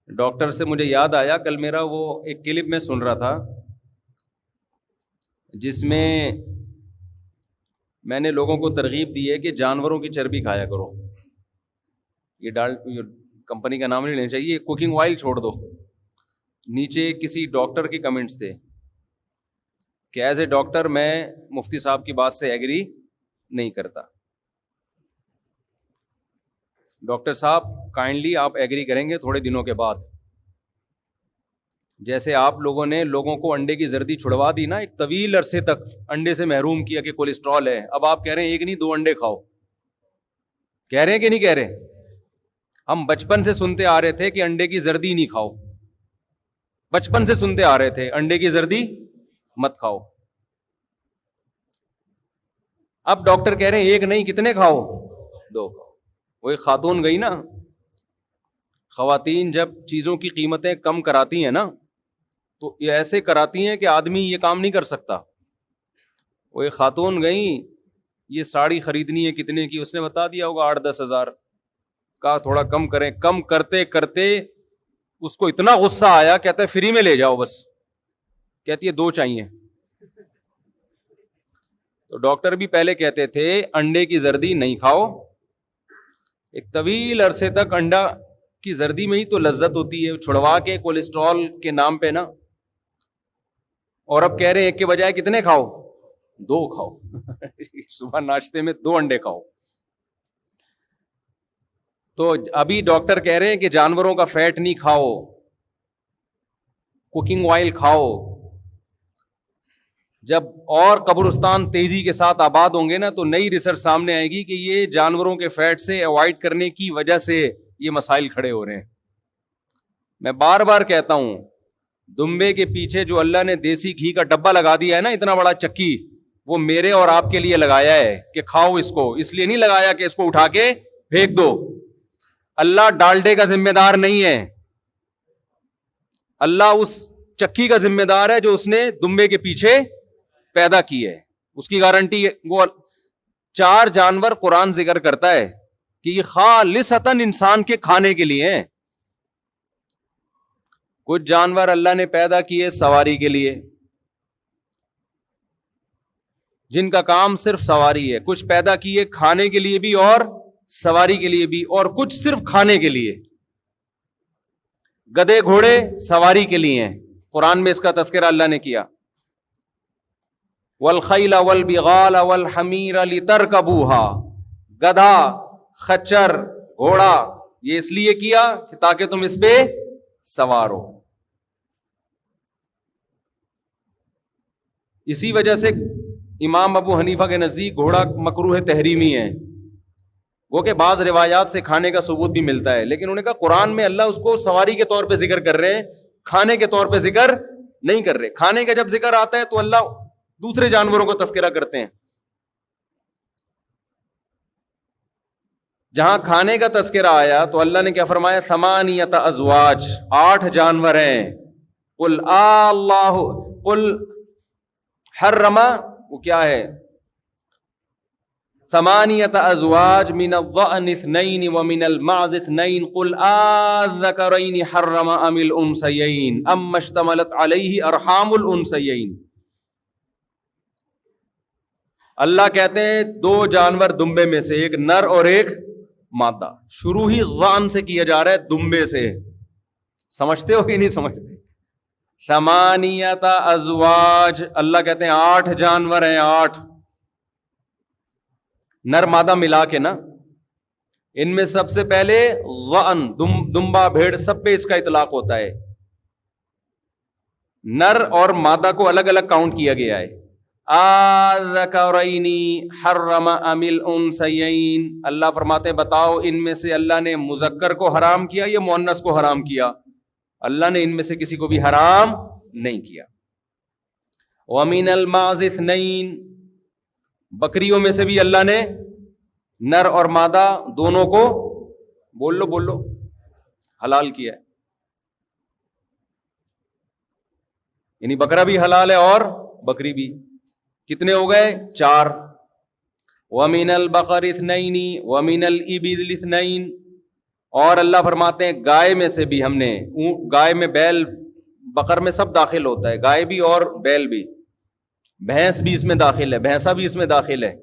Doctor سے مجھے یاد آیا، کل میرا وہ ایک کلپ میں سن رہا تھا جس میں نے لوگوں کو ترغیب دی ہے کہ جانوروں کی چربی کھایا کرو. یہ کمپنی کا نام نہیں لینا چاہیے، کوکنگ آئل چھوڑ دو. نیچے کسی ڈاکٹر کے کمنٹس تھے کہ ایز اے ڈاکٹر میں مفتی صاحب کی بات سے ایگری نہیں کرتا. ڈاکٹر صاحب کائنڈلی آپ ایگری کریں گے تھوڑے دنوں کے بعد. جیسے آپ لوگوں نے لوگوں کو انڈے کی زردی چھڑوا دی نا، ایک طویل عرصے تک انڈے سے محروم کیا کہ کولیسٹرول ہے، اب آپ کہہ رہے ہیں ایک نہیں 2 انڈے کھاؤ. کہہ رہے ہیں کہ نہیں کہہ رہے؟ ہم بچپن سے سنتے آ رہے تھے کہ انڈے کی زردی نہیں کھاؤ، بچپن سے سنتے آ رہے تھے انڈے کی زردی مت کھاؤ. اب ڈاکٹر کہہ رہے ہیں ایک نہیں کتنے کھاؤ؟ 2 کھاؤ. وہی خاتون گئی نا، خواتین جب چیزوں کی قیمتیں کم کراتی ہیں نا تو یہ ایسے کراتی ہیں کہ آدمی یہ کام نہیں کر سکتا. وہ ایک خاتون گئیں، یہ ساڑی خریدنی ہے کتنے کی، اس نے بتا دیا ہوگا 8-10 ہزار. کہا تھوڑا کم کریں، کم کرتے کرتے اس کو اتنا غصہ آیا، کہتا ہے فری میں لے جاؤ بس. کہتی ہے 2 چاہیے. تو ڈاکٹر بھی پہلے کہتے تھے انڈے کی زردی نہیں کھاؤ، ایک طویل عرصے تک انڈا کی زردی میں ہی تو لذت ہوتی ہے، چھڑوا کے کولیسٹرول کے نام پہ نا. اور اب کہہ رہے ہیں ایک کے بجائے کتنے کھاؤ؟ 2 کھاؤ. صبح ناشتے میں 2 انڈے کھاؤ. تو ابھی ڈاکٹر کہہ رہے ہیں کہ جانوروں کا فیٹ نہیں کھاؤ، کوکنگ آئل کھاؤ. جب اور قبرستان تیزی کے ساتھ آباد ہوں گے نا تو نئی ریسرچ سامنے آئے گی کہ یہ جانوروں کے فیٹ سے اوائڈ کرنے کی وجہ سے یہ مسائل کھڑے ہو رہے ہیں. میں بار بار کہتا ہوں، دمبے کے پیچھے جو اللہ نے دیسی گھی کا ڈبہ لگا دیا ہے نا، اتنا بڑا چکی، وہ میرے اور آپ کے لیے لگایا ہے کہ کھاؤ اس کو. اس لیے نہیں لگایا کہ اس کو اٹھا کے پھینک دو. اللہ ڈالڈے کا ذمہ دار نہیں ہے، اللہ اس چکی کا ذمہ دار ہے جو اس نے دمبے کے پیچھے پیدا کی ہے. اس کی گارنٹی وہ 4 جانور قرآن ذکر کرتا ہے کہ یہ خالصتاً انسان کے کھانے کے لیے ہیں. کچھ جانور اللہ نے پیدا کیے سواری کے لیے، جن کا کام صرف سواری ہے. کچھ پیدا کیے کھانے کے لیے بھی اور سواری کے لیے بھی، اور کچھ صرف کھانے کے لیے. گدھے گھوڑے سواری کے لیے ہیں، قرآن میں اس کا تذکرہ اللہ نے کیا. والخیل والبغال والحمیر لترکبوها، گدھا، خچر، گھوڑا یہ اس لیے کیا کہ تاکہ تم اس پہ سوار ہو. اسی وجہ سے امام ابو حنیفہ کے نزدیک گھوڑا مکروہ تحریمی ہے. وہ کہ بعض روایات سے کھانے کا ثبوت بھی ملتا ہے، لیکن انہوں نے کہا قرآن میں اللہ اس کو سواری کے طور پہ ذکر کر رہے ہیں، کھانے کے طور پہ ذکر نہیں کر رہے. کھانے کا جب ذکر آتا ہے تو اللہ دوسرے جانوروں کو تذکرہ کرتے ہیں. جہاں کھانے کا تذکرہ آیا تو اللہ نے کیا فرمایا؟ 8 ازواج، 8 جانور ہیں. قل اللہ قل حرم، وہ کیا ہے؟ 8 ازواج من الضأن 2 ومن المعز 2 قل آذکرین حرم ام الانثیین اما اشتملت علیہ ارحام الانثیین. اللہ کہتے ہیں 2 جانور دمبے میں سے، ایک نر اور ایک مادہ. شروع ہی ضان سے کیا جا رہا ہے، دمبے سے. سمجھتے ہو کہ نہیں سمجھتے؟ 8 ازواج، اللہ کہتے ہیں 8 جانور ہیں، 8 نر مادہ ملا کے نا. ان میں سب سے پہلے ضأن، دمبا بھیڑ، سب پہ اس کا اطلاق ہوتا ہے. نر اور مادہ کو الگ الگ کاؤنٹ کیا گیا ہے. آذکرین حرم ام الانثیین، اللہ فرماتے ہیں بتاؤ ان میں سے اللہ نے مذکر کو حرام کیا یا مؤنث کو حرام کیا؟ اللہ نے ان میں سے کسی کو بھی حرام نہیں کیا. ومن المعز 2، بکریوں میں سے بھی اللہ نے نر اور مادہ دونوں کو بول لو حلال کیا ہے. یعنی بکرا بھی حلال ہے اور بکری بھی. کتنے ہو گئے؟ 4. وَمِنَ الْبَقَرِ 2 وَمِنَ الْإِبِلِ 2، اور اللہ فرماتے ہیں گائے میں سے بھی ہم نے، گائے میں بیل بقر میں سب داخل ہوتا ہے، گائے بھی اور بیل بھی، بھینس بھی اس میں داخل ہے، بھینسا بھی اس میں داخل ہے،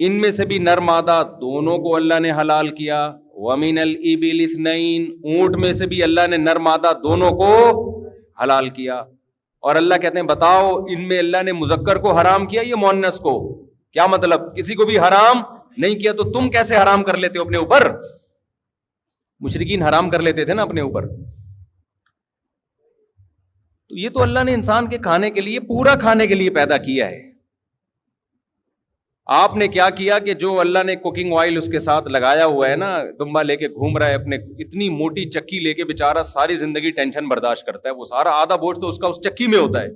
ان میں سے بھی نر مادہ دونوں کو اللہ نے حلال کیا۔ وَمِنَ الْإِبِلِ اثْنَيْنِ، اونٹ میں سے بھی اللہ نے نر مادہ دونوں کو حلال کیا۔ اور اللہ کہتے ہیں بتاؤ ان میں اللہ نے مذکر کو حرام کیا یا مؤنث کو؟ کیا مطلب؟ کسی کو بھی حرام نہیں کیا، تو تم کیسے حرام کر لیتے ہو اپنے اوپر؟ مشرکین حرام کر لیتے تھے نا اپنے اوپر۔ تو یہ تو اللہ نے انسان کے کھانے کے لیے، پورا کھانے کے لیے پیدا کیا ہے۔ آپ نے کیا کیا کہ جو اللہ نے کوکنگ آئل اس کے ساتھ لگایا ہوا ہے نا، دمبا لے کے گھوم رہا ہے اپنے، اتنی موٹی چکی لے کے بیچارہ ساری زندگی ٹینشن برداشت کرتا ہے، وہ سارا آدھا بوجھ تو اس کا اس چکی میں ہوتا ہے۔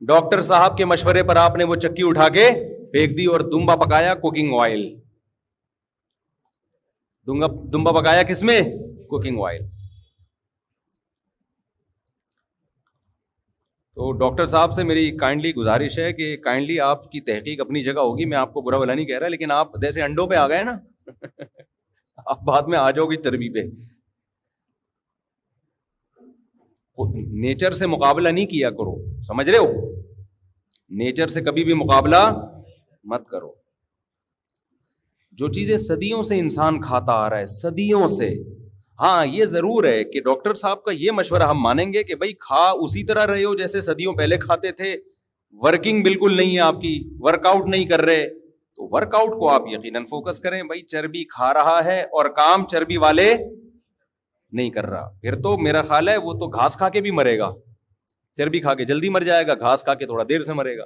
ڈاکٹر صاحب کے مشورے پر آپ نے وہ چکی اٹھا کے پھینک دی اور دمبا پکایا کوکنگ آئل، دمبا پکایا کس میں؟ Cooking oil. تو ڈاکٹر صاحب سے میری کائنڈلی گزارش ہے کہ کائنڈلی آپ کی تحقیق اپنی جگہ ہوگی، میں آپ کو برا بھلا نہیں کہہ رہا، لیکن آپ جیسے انڈوں پہ آ گئے نا آپ بعد میں آ جاؤ گی چربی پہ۔ نیچر سے مقابلہ نہیں کیا کرو، سمجھ رہے ہو؟ نیچر سے کبھی بھی مقابلہ مت کرو۔ جو چیزیں صدیوں سے انسان کھاتا آ رہا ہے، صدیوں سے، ہاں یہ ضرور ہے کہ ڈاکٹر صاحب کا یہ مشورہ ہم مانیں گے کہ بھائی کھا اسی طرح رہے ہو جیسے صدیوں پہلے کھاتے تھے، ورکنگ بالکل نہیں ہے آپ کی، ورک آؤٹ نہیں کر رہے، تو ورک آؤٹ کو آپ یقیناً فوکس کریں۔ بھائی چربی کھا رہا ہے اور کام چربی والے نہیں کر رہا، پھر تو میرا خیال ہے وہ تو گھاس کھا کے بھی مرے گا، چربی کھا کے جلدی مر جائے گا، گھاس کھا کے تھوڑا دیر سے مرے گا۔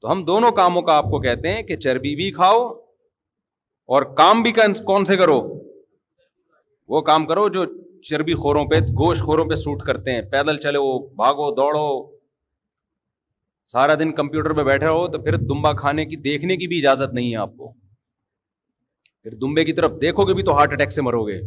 تو ہم دونوں کاموں کا آپ کو کہتے ہیں کہ چربی بھی کھاؤ اور کام بھی کون سے کرو؟ وہ کام کرو جو چربی خوروں پہ، گوشت خوروں پہ سوٹ کرتے ہیں، پیدل چلو، بھاگو دوڑو، سارا دن کمپیوٹر پہ بیٹھے رہو، تو پھر دمبا کھانے کی دیکھنے کی بھی اجازت نہیں ہے آپ کو، پھر دمبے کی طرف دیکھو گے بھی تو ہارٹ اٹیک سے مرو گے۔